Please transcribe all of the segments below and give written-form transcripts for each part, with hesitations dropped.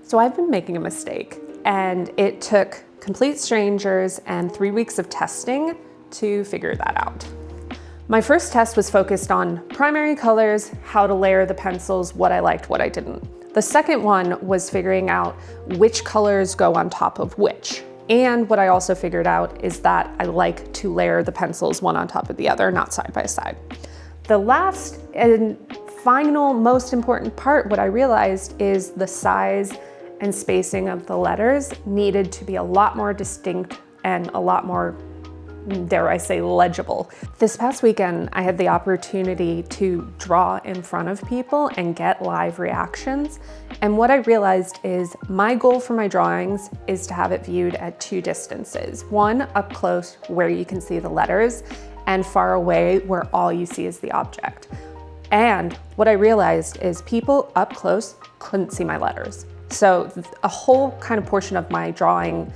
So I've been making a mistake, and it took complete strangers and 3 weeks of testing to figure that out. My first test was focused on primary colors, how to layer the pencils, what I liked, what I didn't. The second one was figuring out which colors go on top of which. And what I also figured out is that I like to layer the pencils one on top of the other, not side by side. The last and final most important part, what I realized is the size and spacing of the letters needed to be a lot more distinct and a lot more, dare I say, legible. This past weekend, I had the opportunity to draw in front of people and get live reactions. And what I realized is my goal for my drawings is to have it viewed at two distances. One, up close where you can see the letters, and far away where all you see is the object. And what I realized is people up close couldn't see my letters. So a whole kind of portion of my drawing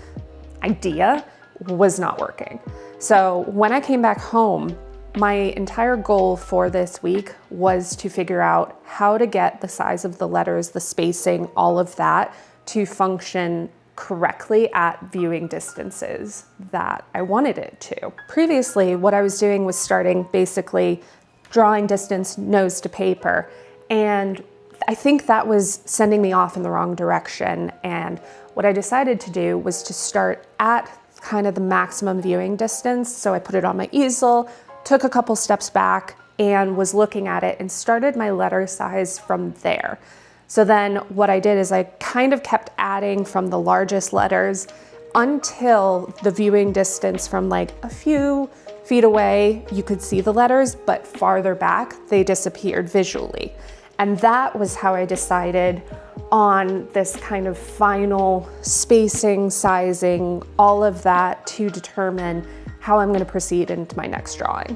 idea was not working. So when I came back home, my entire goal for this week was to figure out how to get the size of the letters, the spacing, all of that to function correctly at viewing distances that I wanted it to. Previously, what I was doing was starting basically drawing distance nose to paper, and I think that was sending me off in the wrong direction. And what I decided to do was to start at kind of the maximum viewing distance. So I put it on my easel, took a couple steps back, and was looking at it and started my letter size from there. So then what I did is I kind of kept adding from the largest letters until the viewing distance from like a few feet away, you could see the letters, but farther back, they disappeared visually. And that was how I decided on this kind of final spacing, sizing, all of that to determine how I'm going to proceed into my next drawing.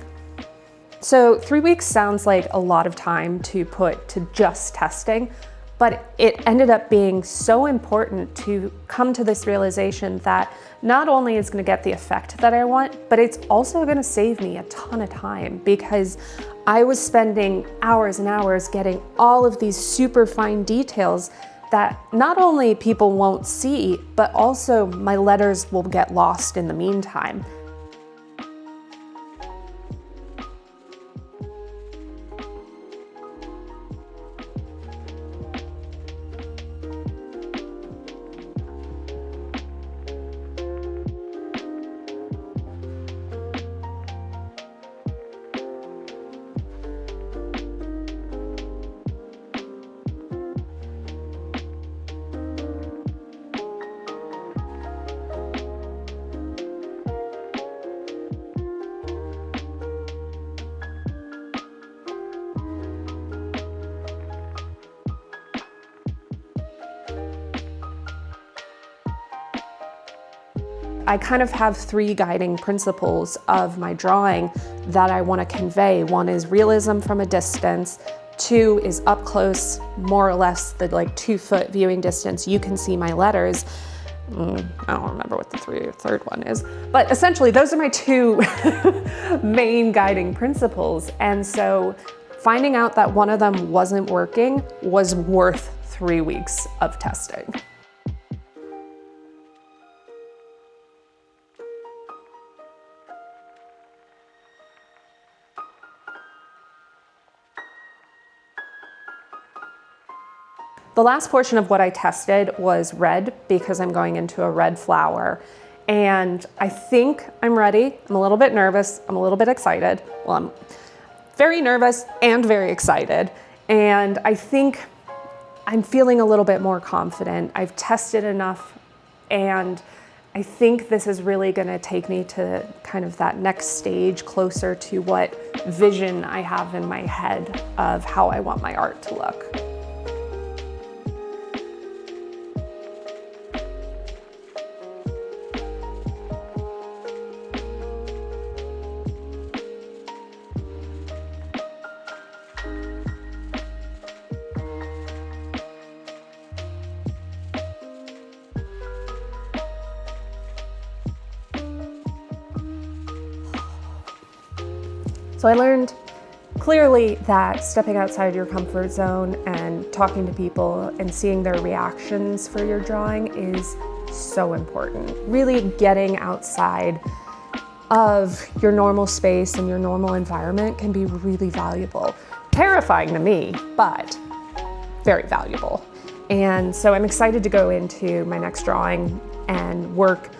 So 3 weeks sounds like a lot of time to put to just testing, but it ended up being so important to come to this realization that not only is going to get the effect that I want, but it's also going to save me a ton of time, because I was spending hours and hours getting all of these super fine details that not only people won't see, but also my letters will get lost in the meantime. I kind of have three guiding principles of my drawing that I want to convey. One is realism from a distance. Two is up close, more or less the like 2 foot viewing distance. You can see my letters. I don't remember what the third one is, but essentially those are my two main guiding principles. And so finding out that one of them wasn't working was worth 3 weeks of testing. The last portion of what I tested was red, because I'm going into a red flower. And I think I'm ready. I'm a little bit nervous. I'm a little bit excited. Well, I'm very nervous and very excited. And I think I'm feeling a little bit more confident. I've tested enough, and I think this is really gonna take me to kind of that next stage, closer to what vision I have in my head of how I want my art to look. So I learned clearly that stepping outside your comfort zone and talking to people and seeing their reactions for your drawing is so important. Really getting outside of your normal space and your normal environment can be really valuable. Terrifying to me, but very valuable. And so I'm excited to go into my next drawing and work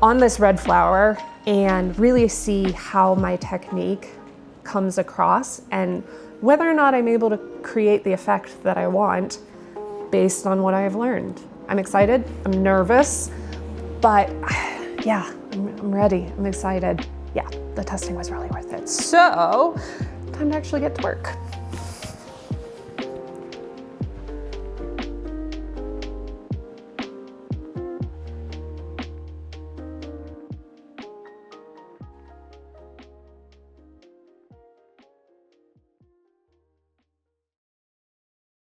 on this red flower and really see how my technique comes across and whether or not I'm able to create the effect that I want based on what I have learned. I'm excited, I'm nervous, but yeah, I'm ready, I'm excited. Yeah, the testing was really worth it. So, time to actually get to work.